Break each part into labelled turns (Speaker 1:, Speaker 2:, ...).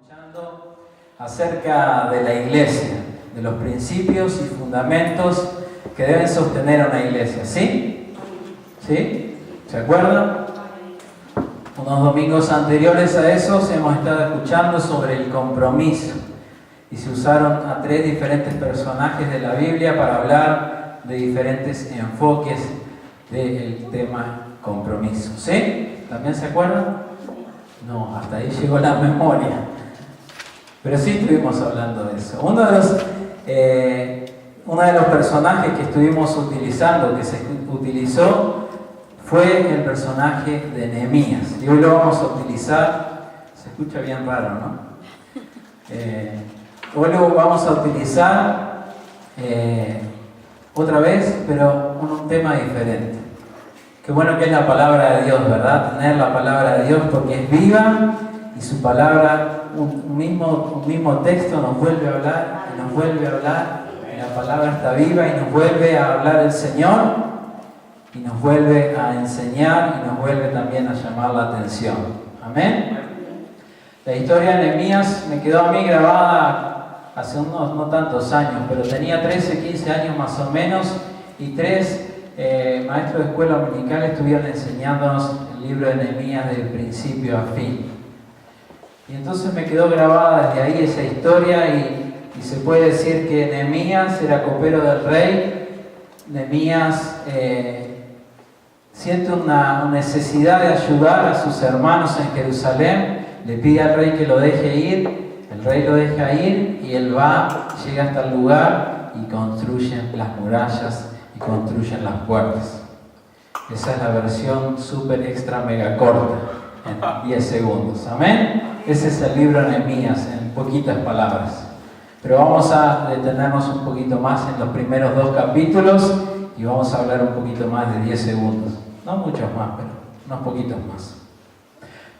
Speaker 1: escuchando acerca de la iglesia, de los principios y fundamentos que deben sostener una iglesia, ¿sí? ¿Sí? ¿Se acuerdan? Unos domingos anteriores a esos hemos estado escuchando sobre el compromiso y se usaron a 3 diferentes personajes de la Biblia para hablar de diferentes enfoques del tema compromiso, ¿sí? ¿También se acuerdan? No, hasta ahí llegó la memoria. Pero sí estuvimos hablando de eso. Uno de los personajes que estuvimos utilizando, que se utilizó, fue el personaje de Nehemías. Y hoy lo vamos a utilizar. Se escucha bien raro, ¿no? Hoy lo vamos a utilizar otra vez, pero con un tema diferente. Qué bueno que es la palabra de Dios, ¿verdad? Tener la palabra de Dios porque es viva y su palabra, un mismo texto nos vuelve a hablar y nos vuelve a hablar. Y la palabra está viva y nos vuelve a hablar el Señor y nos vuelve a enseñar y nos vuelve también a llamar la atención. Amén. La historia de Nehemías me quedó a mí grabada hace unos no tantos años, pero tenía 13, 15 años más o menos y 3 maestros de escuela dominical estuvieron enseñándonos el libro de Nehemías de principio a fin. Y entonces me quedó grabada desde ahí esa historia y se puede decir que Nehemías era copero del rey. Nehemías siente una necesidad de ayudar a sus hermanos en Jerusalén, le pide al rey que lo deje ir, el rey lo deja ir y él va, llega hasta el lugar y construyen las murallas y construyen las puertas. Esa es la versión súper extra mega corta, en 10 segundos. ¿Amén? Ese es el libro de Nehemías, en poquitas palabras. Pero vamos a detenernos un poquito más en los primeros 2 capítulos y vamos a hablar un poquito más de 10 segundos. No muchos más, pero unos poquitos más.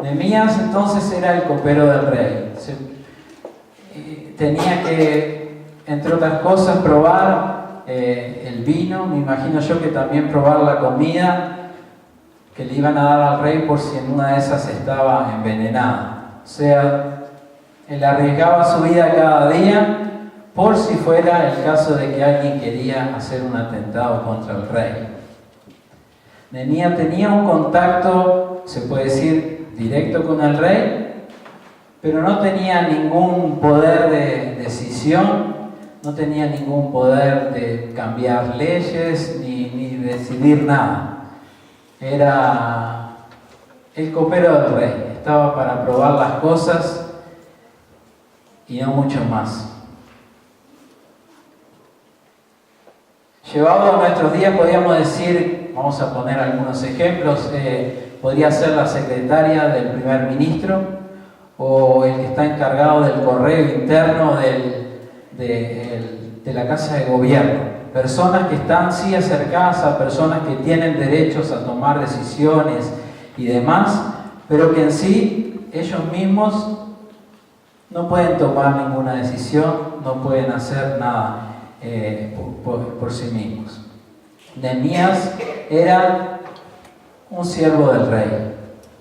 Speaker 1: Nehemías entonces era el copero del rey. Tenía que, entre otras cosas, probar el vino, me imagino yo que también probar la comida que le iban a dar al rey por si en una de esas estaba envenenada. O sea, él arriesgaba su vida cada día por si fuera el caso de que alguien quería hacer un atentado contra el rey. Nehemías tenía un contacto, se puede decir, directo con el rey, pero no tenía ningún poder de decisión. No tenía ningún poder de cambiar leyes ni decidir nada. Era el copero del rey. Estaba para probar las cosas y no mucho más. Llevado a nuestros días podríamos decir, vamos a poner algunos ejemplos, podría ser la secretaria del primer ministro o el que está encargado del correo interno de la casa de gobierno. Personas que están sí acercadas a personas que tienen derechos a tomar decisiones y demás, pero que en sí ellos mismos no pueden tomar ninguna decisión, no pueden hacer nada por sí mismos. Nehemías era un siervo del rey.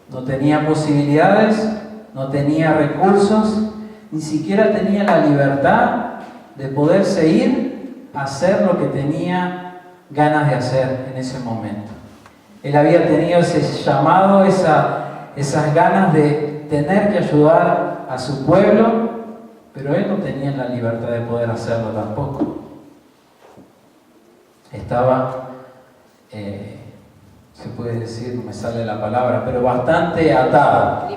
Speaker 1: No tenía posibilidades, no tenía recursos, ni siquiera tenía la libertad de poderse ir a hacer lo que tenía ganas de hacer en ese momento. Él había tenido ese llamado, esas ganas de tener que ayudar a su pueblo, pero él no tenía la libertad de poder hacerlo tampoco. Estaba, se puede decir, no me sale la palabra, pero bastante atado.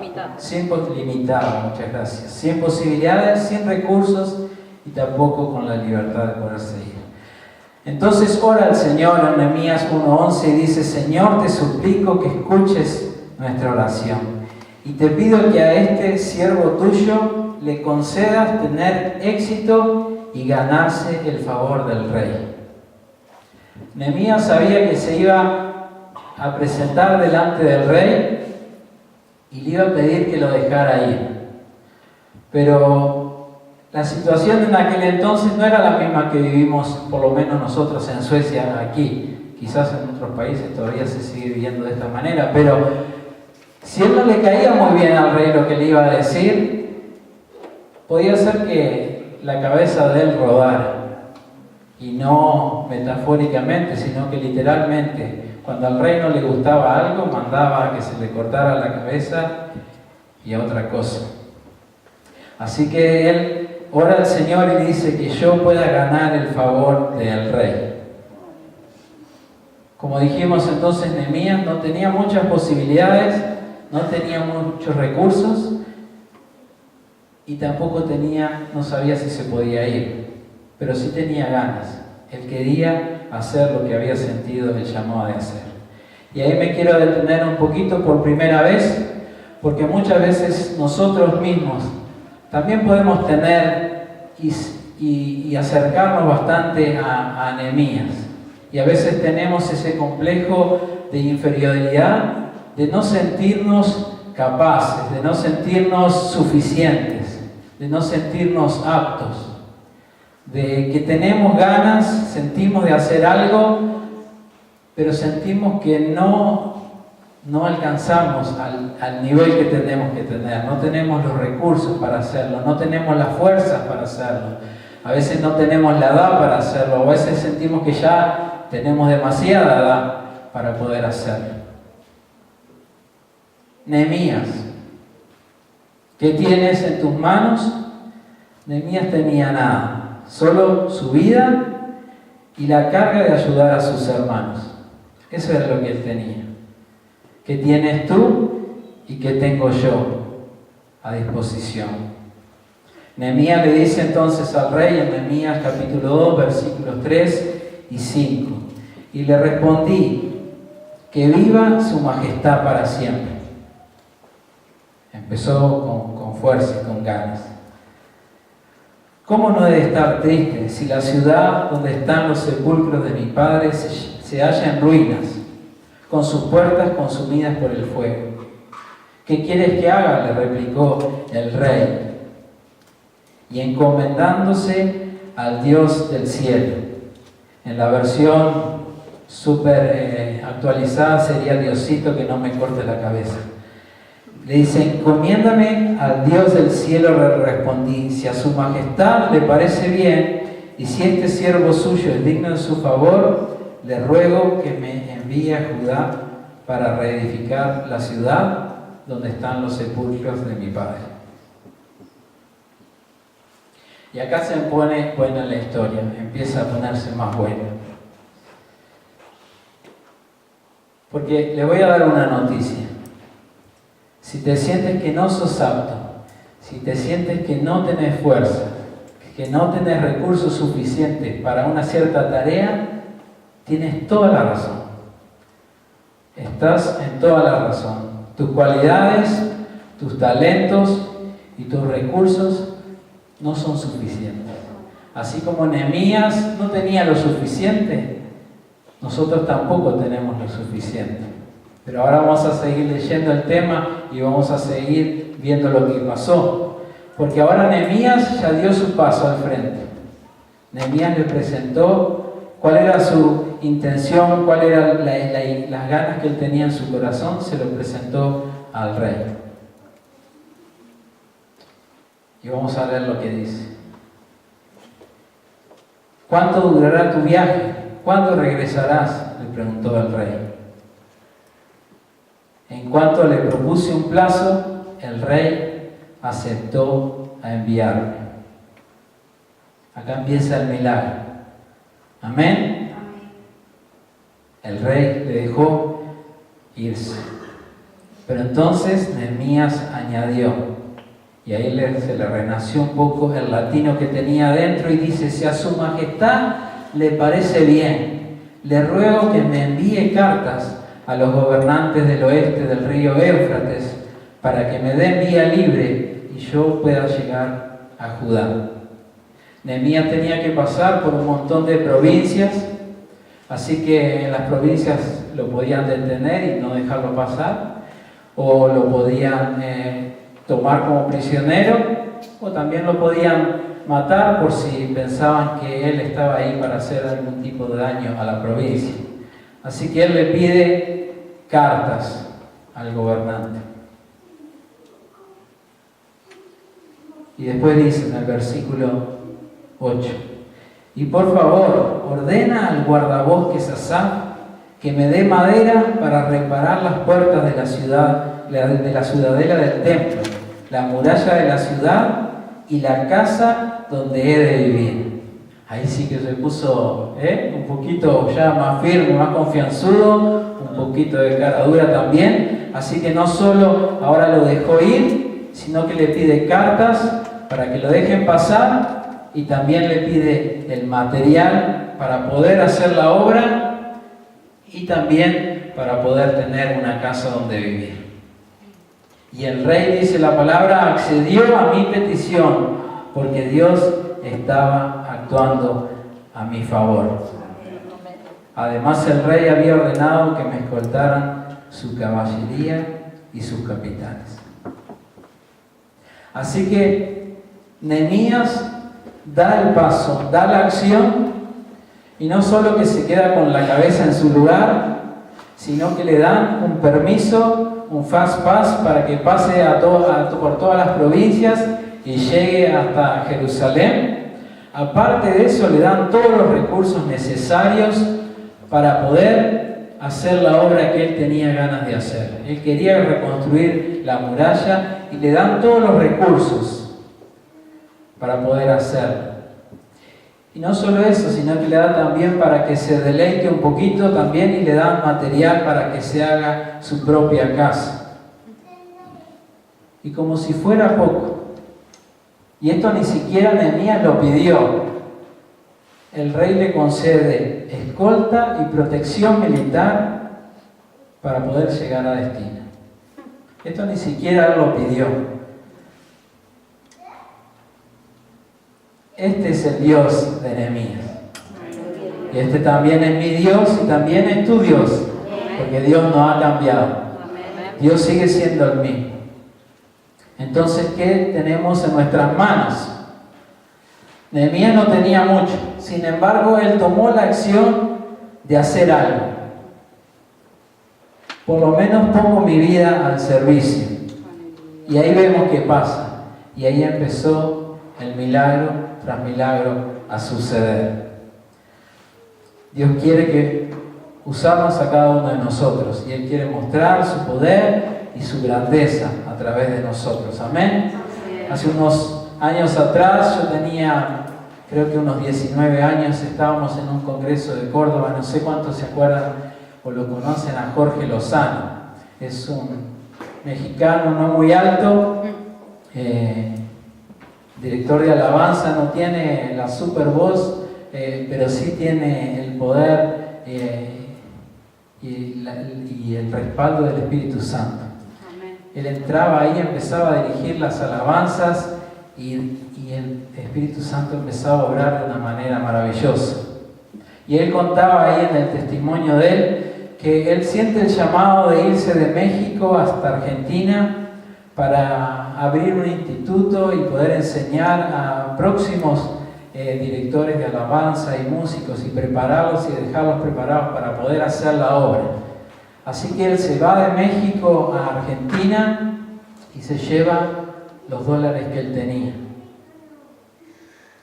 Speaker 1: Limitado, muchas gracias. Sin posibilidades, sin recursos y tampoco con la libertad de poderse ir. Entonces ora al Señor en Nehemías 1:11 y dice: Señor, te suplico que escuches nuestra oración y te pido que a este siervo tuyo le concedas tener éxito y ganarse el favor del rey. Nehemías sabía que se iba a presentar delante del rey y le iba a pedir que lo dejara ir. Pero la situación en aquel entonces no era la misma que vivimos, por lo menos nosotros en Suecia, aquí. Quizás en otros países todavía se sigue viviendo de esta manera, pero si él no le caía muy bien al rey lo que le iba a decir, podía ser que la cabeza de él rodara, y no metafóricamente, sino que literalmente, cuando al rey no le gustaba algo, mandaba a que se le cortara la cabeza y a otra cosa. Así que él ora al Señor y dice que yo pueda ganar el favor del rey. Como dijimos entonces, Nehemías no tenía muchas posibilidades, no tenía muchos recursos y tampoco no sabía si se podía ir, pero sí tenía ganas. Él quería hacer lo que había sentido el llamado de hacer. Y ahí me quiero detener un poquito por primera vez, porque muchas veces nosotros mismos también podemos tener y acercarnos bastante a Nehemías. Y a veces tenemos ese complejo de inferioridad, de no sentirnos capaces, de no sentirnos suficientes, de no sentirnos aptos, de que tenemos ganas, sentimos de hacer algo, pero sentimos que no alcanzamos al nivel que tenemos que tener, no tenemos los recursos para hacerlo, no tenemos las fuerzas para hacerlo, a veces no tenemos la edad para hacerlo, a veces sentimos que ya tenemos demasiada edad para poder hacerlo. Nehemías, ¿qué tienes en tus manos? Nehemías tenía nada, solo su vida y la carga de ayudar a sus hermanos. Eso era lo que él tenía. ¿Qué tienes tú y qué tengo yo a disposición? Nehemías le dice entonces al rey en Nehemías capítulo 2, versículos 3 y 5. Y le respondí, que viva su majestad para siempre. Empezó con fuerza y con ganas. ¿Cómo no he de estar triste si la ciudad donde están los sepulcros de mi padre se halla en ruinas, con sus puertas consumidas por el fuego? ¿Qué quieres que haga?, le replicó el rey. Y encomendándose al Dios del cielo. En la versión súper actualizada sería Diosito que no me corte la cabeza. Le dice, encomiéndame al Dios del cielo, le respondí, si a su majestad le parece bien, y si este siervo suyo es digno de su favor, le ruego que me envíe a Judá para reedificar la ciudad donde están los sepulcros de mi padre. Y acá se pone buena la historia, empieza a ponerse más buena. Porque le voy a dar una noticia. Si te sientes que no sos apto, si te sientes que no tenés fuerza, que no tenés recursos suficientes para una cierta tarea, tienes toda la razón. Estás en toda la razón. Tus cualidades, tus talentos y tus recursos no son suficientes. Así como Nehemías no tenía lo suficiente, nosotros tampoco tenemos lo suficiente. Pero ahora vamos a seguir leyendo el tema y vamos a seguir viendo lo que pasó. Porque ahora Nehemías ya dio su paso al frente. Nehemías le presentó cuál era su intención, cuál eran las ganas que él tenía en su corazón, se lo presentó al rey. Y vamos a leer lo que dice. ¿Cuánto durará tu viaje? ¿Cuándo regresarás?, le preguntó el rey. En cuanto le propuse un plazo, el rey aceptó a enviarme. Acá empieza el milagro. Amén. El rey le dejó irse. Pero entonces Nehemías añadió, y ahí se le renació un poco el latino que tenía adentro, y dice, si a su majestad le parece bien, le ruego que me envíe cartas a los gobernantes del oeste del río Éufrates para que me den vía libre y yo pueda llegar a Judá. Nehemías tenía que pasar por un montón de provincias, así que en las provincias lo podían detener y no dejarlo pasar, o lo podían tomar como prisionero, o también lo podían matar por si pensaban que él estaba ahí para hacer algún tipo de daño a la provincia. Así que él le pide cartas al gobernante. Y después dice en el versículo 8, y por favor, ordena al guardabosques Asaf que me dé madera para reparar las puertas de la ciudadela del templo, la muralla de la ciudad y la casa donde he de vivir. Ahí sí que se puso un poquito ya más firme, más confianzudo, un poquito de cara dura también. Así que no solo ahora lo dejó ir, sino que le pide cartas para que lo dejen pasar y también le pide el material para poder hacer la obra y también para poder tener una casa donde vivir. Y el rey, dice la palabra, accedió a mi petición porque Dios estaba actuando a mi favor. Además, el rey había ordenado que me escoltaran su caballería y sus capitanes. Así que Nehemías da el paso, da la acción, y no solo que se queda con la cabeza en su lugar, sino que le dan un permiso, un fast pass para que pase por todas las provincias y llegue hasta Jerusalén. Aparte de eso, le dan todos los recursos necesarios para poder hacer la obra que él tenía ganas de hacer. Él quería reconstruir la muralla y le dan todos los recursos para poder hacerlo. Y no solo eso, sino que le da también para que se deleite un poquito también y le dan material para que se haga su propia casa. Y como si fuera poco, y esto ni siquiera Nehemías lo pidió, el rey le concede escolta y protección militar para poder llegar a destino. Esto ni siquiera él lo pidió. Este es el Dios de Nehemías. Y este también es mi Dios y también es tu Dios, porque Dios no ha cambiado. Dios sigue siendo el mismo. Entonces, ¿qué tenemos en nuestras manos? Nehemías no tenía mucho, sin embargo, él tomó la acción de hacer algo. Por lo menos pongo mi vida al servicio. Y ahí vemos qué pasa. Y ahí empezó el milagro tras milagro a suceder. Dios quiere que usamos a cada uno de nosotros y Él quiere mostrar su poder y su grandeza a través de nosotros. Amén. Hace unos años atrás, yo tenía, creo que unos 19 años, estábamos en un congreso de Córdoba, no sé cuántos se acuerdan o lo conocen a Jorge Lozano. Es un mexicano no muy alto, director de alabanza, no tiene la super voz, pero sí tiene el poder y el respaldo del Espíritu Santo. Él entraba ahí, empezaba a dirigir las alabanzas y el Espíritu Santo empezaba a obrar de una manera maravillosa. Y él contaba ahí en el testimonio de él que él siente el llamado de irse de México hasta Argentina para abrir un instituto y poder enseñar a próximos directores de alabanza y músicos y prepararlos y dejarlos preparados para poder hacer la obra. Así que él se va de México a Argentina y se lleva los dólares que él tenía.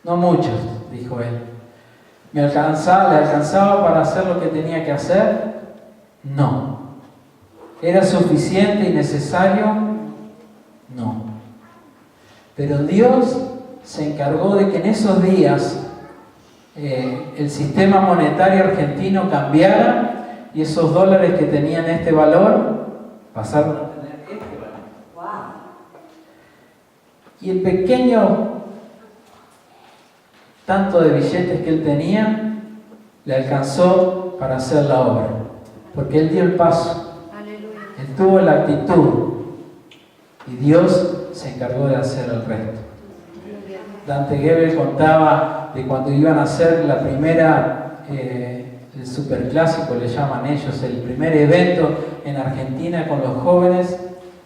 Speaker 1: No muchos, dijo él. ¿Le alcanzaba para hacer lo que tenía que hacer? No. ¿Era suficiente y necesario? No. Pero Dios se encargó de que en esos días el sistema monetario argentino cambiara y esos dólares que tenían este valor pasaron a tener este valor. Y el pequeño tanto de billetes que él tenía le alcanzó para hacer la obra, porque él dio el paso. Él tuvo la actitud y Dios se encargó de hacer el resto. Dante Gebel contaba de cuando iban a hacer la primera, el superclásico le llaman ellos, el primer evento en Argentina con los jóvenes.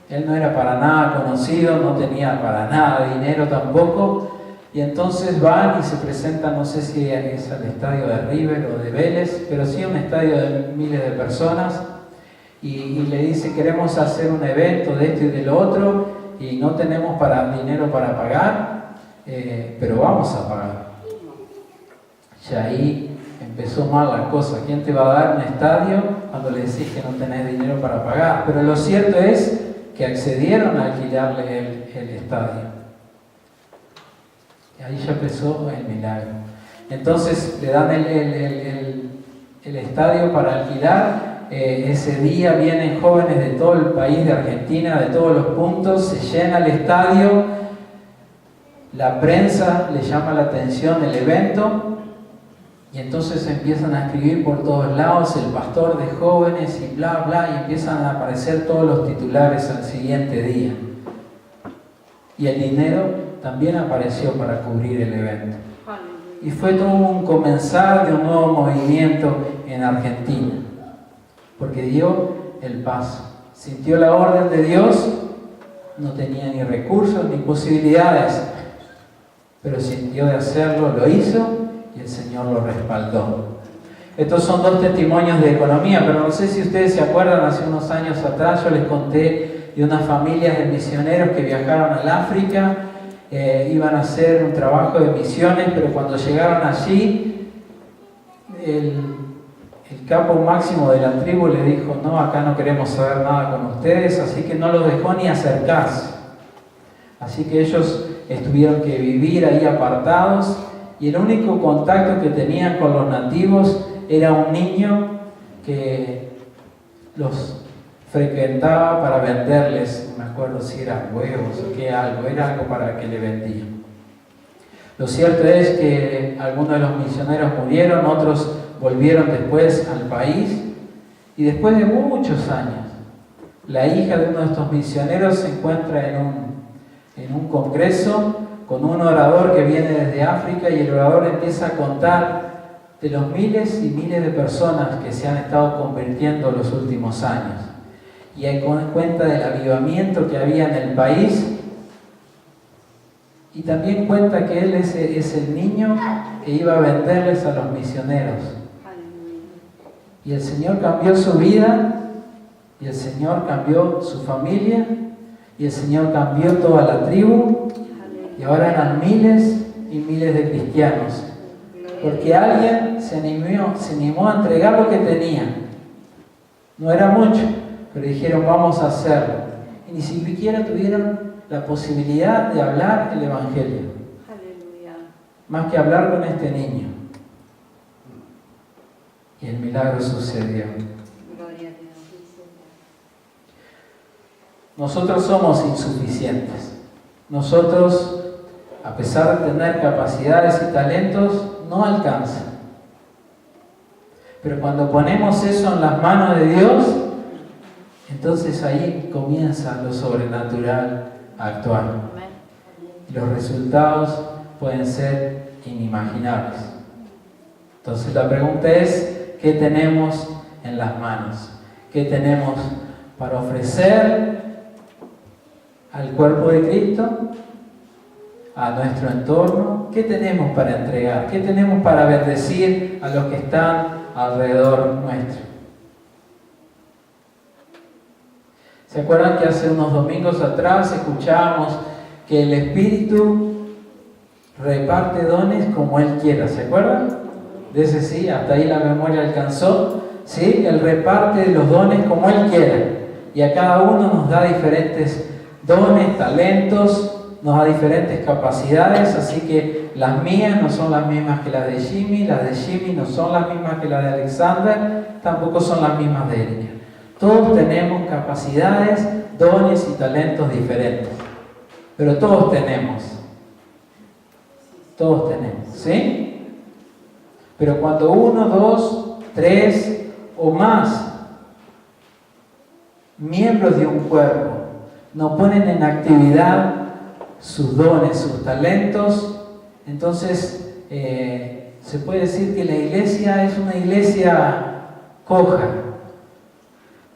Speaker 1: Él no era para nada conocido, no tenía para nada dinero tampoco, y entonces van y se presentan, no sé si es al estadio de River o de Vélez, pero sí un estadio de miles de personas, y le dice: queremos hacer un evento de esto y de lo otro y no tenemos dinero para pagar. pero vamos a pagar. Y ahí empezó mal la cosa. ¿Quién te va a dar un estadio cuando le decís que no tenés dinero para pagar? Pero lo cierto es que accedieron a alquilarle el estadio. Y ahí ya empezó el milagro. Entonces le dan el estadio para alquilar. Ese día vienen jóvenes de todo el país de Argentina, de todos los puntos, se llena el estadio, la prensa le llama la atención el evento y entonces empiezan a escribir por todos lados el pastor de jóvenes y bla bla, y empiezan a aparecer todos los titulares al siguiente día. Y el dinero también apareció para cubrir el evento. Y fue todo un comenzar de un nuevo movimiento en Argentina. Porque dio el paso, sintió la orden de Dios, no tenía ni recursos ni posibilidades, pero sintió de hacerlo, lo hizo y el Señor lo respaldó. Estos son dos testimonios de economía, pero no sé si ustedes se acuerdan, hace unos años atrás yo les conté de unas familias de misioneros que viajaron al África, iban a hacer un trabajo de misiones, pero cuando llegaron allí, el capo máximo de la tribu le dijo: no, acá no queremos saber nada con ustedes, así que no los dejó ni acercarse. Así que ellos tuvieron que vivir ahí apartados, y el único contacto que tenían con los nativos era un niño que los frecuentaba para venderles, no me acuerdo si eran huevos o qué, algo, era algo para que le vendían. Lo cierto es que algunos de los misioneros murieron, otros volvieron después al país, y después de muchos años, la hija de uno de estos misioneros se encuentra en un congreso con un orador que viene desde África, y el orador empieza a contar de los miles y miles de personas que se han estado convirtiendo los últimos años. Y ahí cuenta del avivamiento que había en el país, y también cuenta que él es el niño que iba a venderles a los misioneros. Y el Señor cambió su vida, y el Señor cambió su familia, y el Señor cambió toda la tribu, y ahora eran miles y miles de cristianos, porque alguien se animó a entregar lo que tenía. No era mucho, pero dijeron: vamos a hacerlo. Y ni siquiera tuvieron la posibilidad de hablar el Evangelio. Aleluya. Más que hablar con este niño. Y el milagro sucedió. Gloria a Dios. Nosotros somos insuficientes. Nosotros, a pesar de tener capacidades y talentos, no alcanza. Pero cuando ponemos eso en las manos de Dios, entonces ahí comienza lo sobrenatural a actuar. Los resultados pueden ser inimaginables. Entonces la pregunta es: ¿qué tenemos en las manos? ¿Qué tenemos para ofrecer al cuerpo de Cristo? ¿A nuestro entorno? ¿Qué tenemos para entregar? ¿Qué tenemos para bendecir a los que están alrededor nuestro? ¿Se acuerdan que hace unos domingos atrás escuchábamos que el Espíritu reparte dones como Él quiera? ¿Se acuerdan? De ese sí, hasta ahí la memoria alcanzó. ¿Sí? Él reparte los dones como Él quiera. Y a cada uno nos da diferentes dones, talentos, nos da diferentes capacidades. Así que las mías no son las mismas que las de Jimmy no son las mismas que las de Alexander, tampoco son las mismas de Erika. Todos tenemos capacidades, dones y talentos diferentes. Pero todos tenemos. Todos tenemos, ¿sí? Pero cuando 1, 2, 3 o más miembros de un cuerpo no ponen en actividad sus dones, sus talentos, entonces se puede decir que la iglesia es una iglesia coja.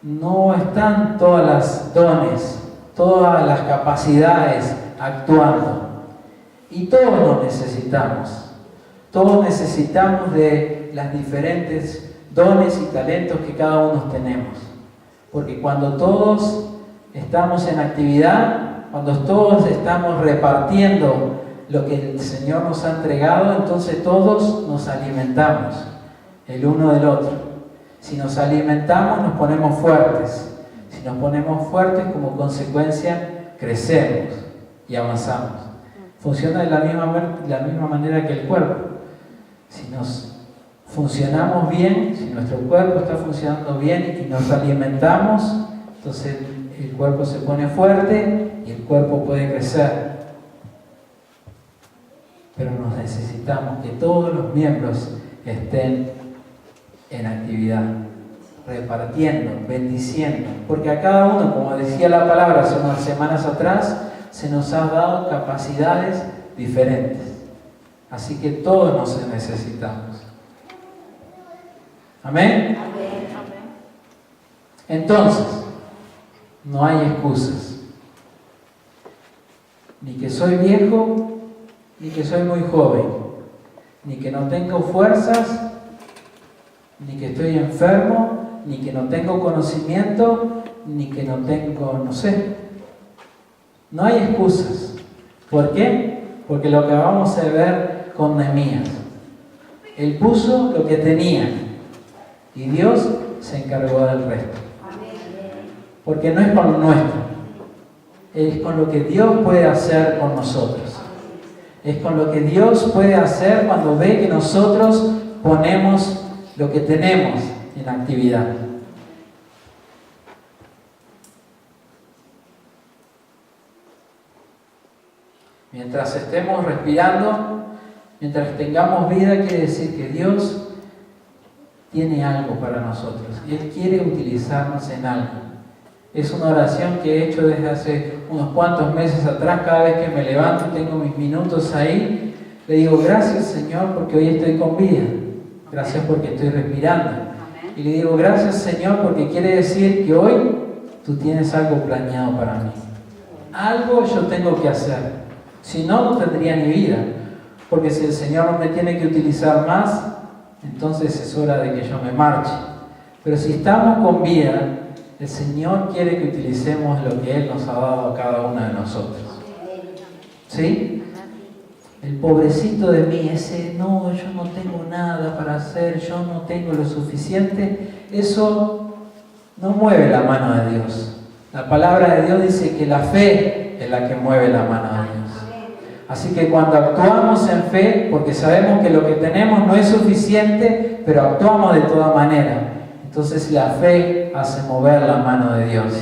Speaker 1: No están todas las dones, todas las capacidades actuando. Y todos nos necesitamos. Todos necesitamos de las diferentes dones y talentos que cada uno tenemos. Porque cuando todos estamos en actividad, cuando todos estamos repartiendo lo que el Señor nos ha entregado, entonces todos nos alimentamos el uno del otro. Si nos alimentamos, nos ponemos fuertes. Si nos ponemos fuertes, como consecuencia, crecemos y avanzamos. Funciona de la misma manera que el cuerpo. Si nos funcionamos bien, si nuestro cuerpo está funcionando bien y nos alimentamos, entonces el cuerpo se pone fuerte y el cuerpo puede crecer. Pero nos necesitamos que todos los miembros estén en actividad, repartiendo, bendiciendo, porque a cada uno, como decía la palabra hace unas semanas atrás, se nos ha dado capacidades diferentes. Así que todos nos necesitamos. ¿Amén? Entonces, no hay excusas. Ni que soy viejo, ni que soy muy joven, ni que no tengo fuerzas, ni que estoy enfermo, ni que no tengo conocimiento, ni que no tengo, no sé. No hay excusas. ¿Por qué? Porque lo que vamos a ver con Nehemías. Él puso lo que tenía y Dios se encargó del resto. Porque no es con lo nuestro, es con lo que Dios puede hacer con nosotros. Es con lo que Dios puede hacer cuando ve que nosotros ponemos lo que tenemos en actividad. Mientras estemos respirando, mientras tengamos vida, quiere decir que Dios tiene algo para nosotros. Él quiere utilizarnos en algo. Es una oración que he hecho desde hace unos cuantos meses atrás. Cada vez que me levanto y tengo mis minutos ahí, le digo, gracias Señor porque hoy estoy con vida. Gracias porque estoy respirando. Y le digo, gracias Señor porque quiere decir que hoy tú tienes algo planeado para mí. Algo yo tengo que hacer. Si no, no tendría ni vida. Porque si el Señor no me tiene que utilizar más, entonces es hora de que yo me marche. Pero si estamos con vida, el Señor quiere que utilicemos lo que Él nos ha dado a cada uno de nosotros. ¿Sí? El pobrecito de mí, ese, no, yo no tengo nada para hacer, yo no tengo lo suficiente, eso no mueve la mano de Dios. La palabra de Dios dice que la fe es la que mueve la mano de Dios. Así que cuando actuamos en fe, porque sabemos que lo que tenemos no es suficiente, pero actuamos de toda manera, entonces la fe hace mover la mano de Dios.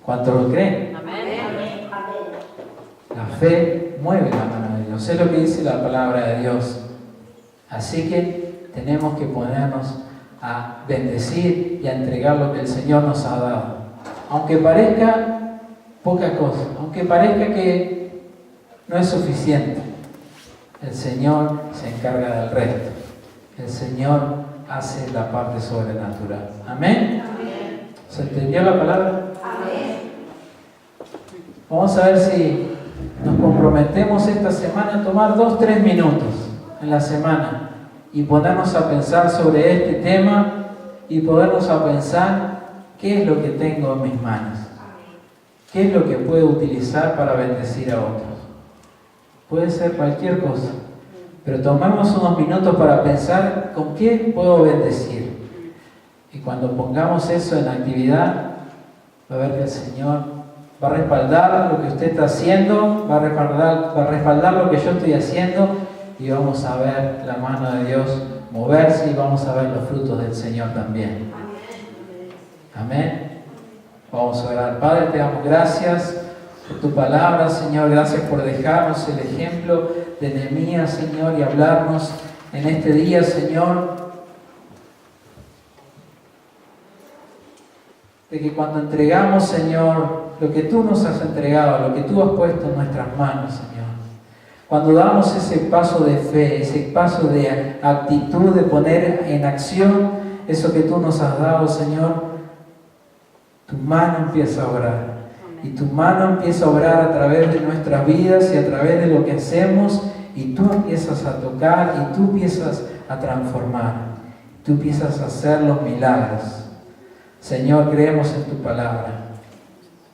Speaker 1: ¿Cuánto lo creen? Amén. La fe mueve la mano de Dios. Es lo que dice la palabra de Dios. Así que tenemos que ponernos a bendecir y a entregar lo que el Señor nos ha dado. Aunque parezca poca cosa, aunque parezca que no es suficiente, el Señor se encarga del resto. El Señor hace la parte sobrenatural. ¿Amén? Amén. ¿Se entendió la palabra? Amén. Vamos a ver si nos comprometemos esta semana a tomar 2-3 minutos en la semana y ponernos a pensar sobre este tema y podernos a pensar qué es lo que tengo en mis manos, qué es lo que puedo utilizar para bendecir a otros. Puede ser cualquier cosa, pero tomemos unos minutos para pensar con qué puedo bendecir. Y cuando pongamos eso en actividad, va a ver que el Señor va a respaldar lo que usted está haciendo, va a respaldar lo que yo estoy haciendo, y vamos a ver la mano de Dios moverse y vamos a ver los frutos del Señor también. Amén. Vamos a orar. Padre, te damos gracias por tu palabra, Señor. Gracias por dejarnos el ejemplo de Nehemías, Señor, y hablarnos en este día, Señor, de que cuando entregamos, Señor, lo que tú nos has entregado, lo que tú has puesto en nuestras manos, Señor, cuando damos ese paso de fe, ese paso de actitud, de poner en acción eso que tú nos has dado, Señor, tu mano empieza a obrar. Y tu mano empieza a obrar a través de nuestras vidas y a través de lo que hacemos, y tú empiezas a tocar y tú empiezas a transformar, tú empiezas a hacer los milagros. Señor, creemos en tu palabra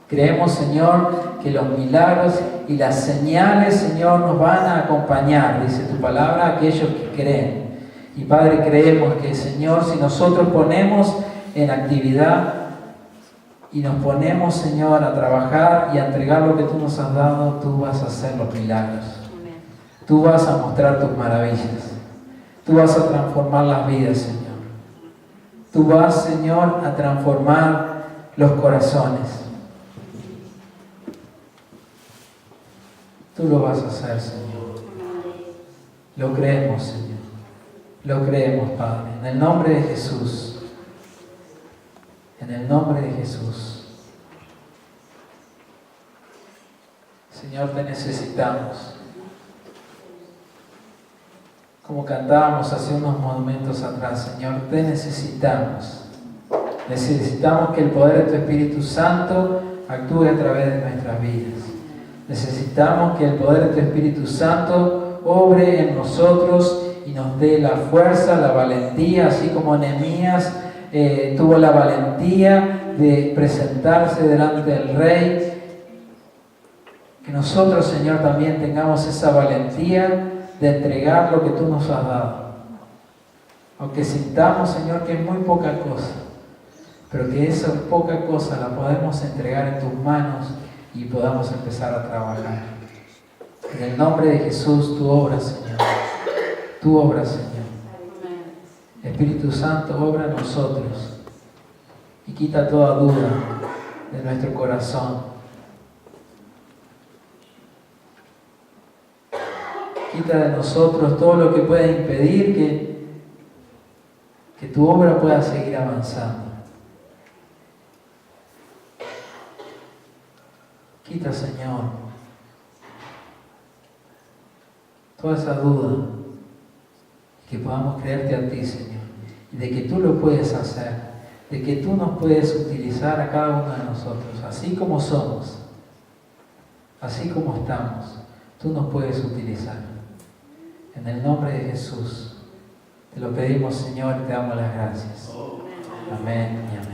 Speaker 1: Creemos, Señor, que los milagros y las señales, Señor, nos van a acompañar, dice tu palabra, a aquellos que creen. Y Padre, creemos que, Señor, si nosotros ponemos en actividad y nos ponemos, Señor, a trabajar y a entregar lo que tú nos has dado, tú vas a hacer los milagros. Tú vas a mostrar tus maravillas. Tú vas a transformar las vidas, Señor. Tú vas, Señor, a transformar los corazones. Tú lo vas a hacer, Señor. Lo creemos, Señor. Lo creemos, Padre. En el nombre de Jesús. En el nombre de Jesús. Señor, te necesitamos. Como cantábamos hace unos momentos atrás, Señor, te necesitamos. Necesitamos que el poder de tu Espíritu Santo actúe a través de nuestras vidas. Necesitamos que el poder de tu Espíritu Santo obre en nosotros y nos dé la fuerza, la valentía, así como Nehemías tuvo la valentía de presentarse delante del rey. Que nosotros, Señor, también tengamos esa valentía de entregar lo que tú nos has dado. Aunque sintamos, Señor, que es muy poca cosa, pero que esa poca cosa la podemos entregar en tus manos y podamos empezar a trabajar. En el nombre de Jesús, tu obra, Señor. Tu obra, Señor. Espíritu Santo, obra en nosotros y quita toda duda de nuestro corazón. Quita de nosotros todo lo que pueda impedir que tu obra pueda seguir avanzando. Quita, Señor, toda esa duda, que podamos creerte a ti, Señor, y de que tú lo puedes hacer, de que tú nos puedes utilizar a cada uno de nosotros, así como somos, así como estamos, tú nos puedes utilizar. En el nombre de Jesús, te lo pedimos, Señor, y te damos las gracias. Amén y amén.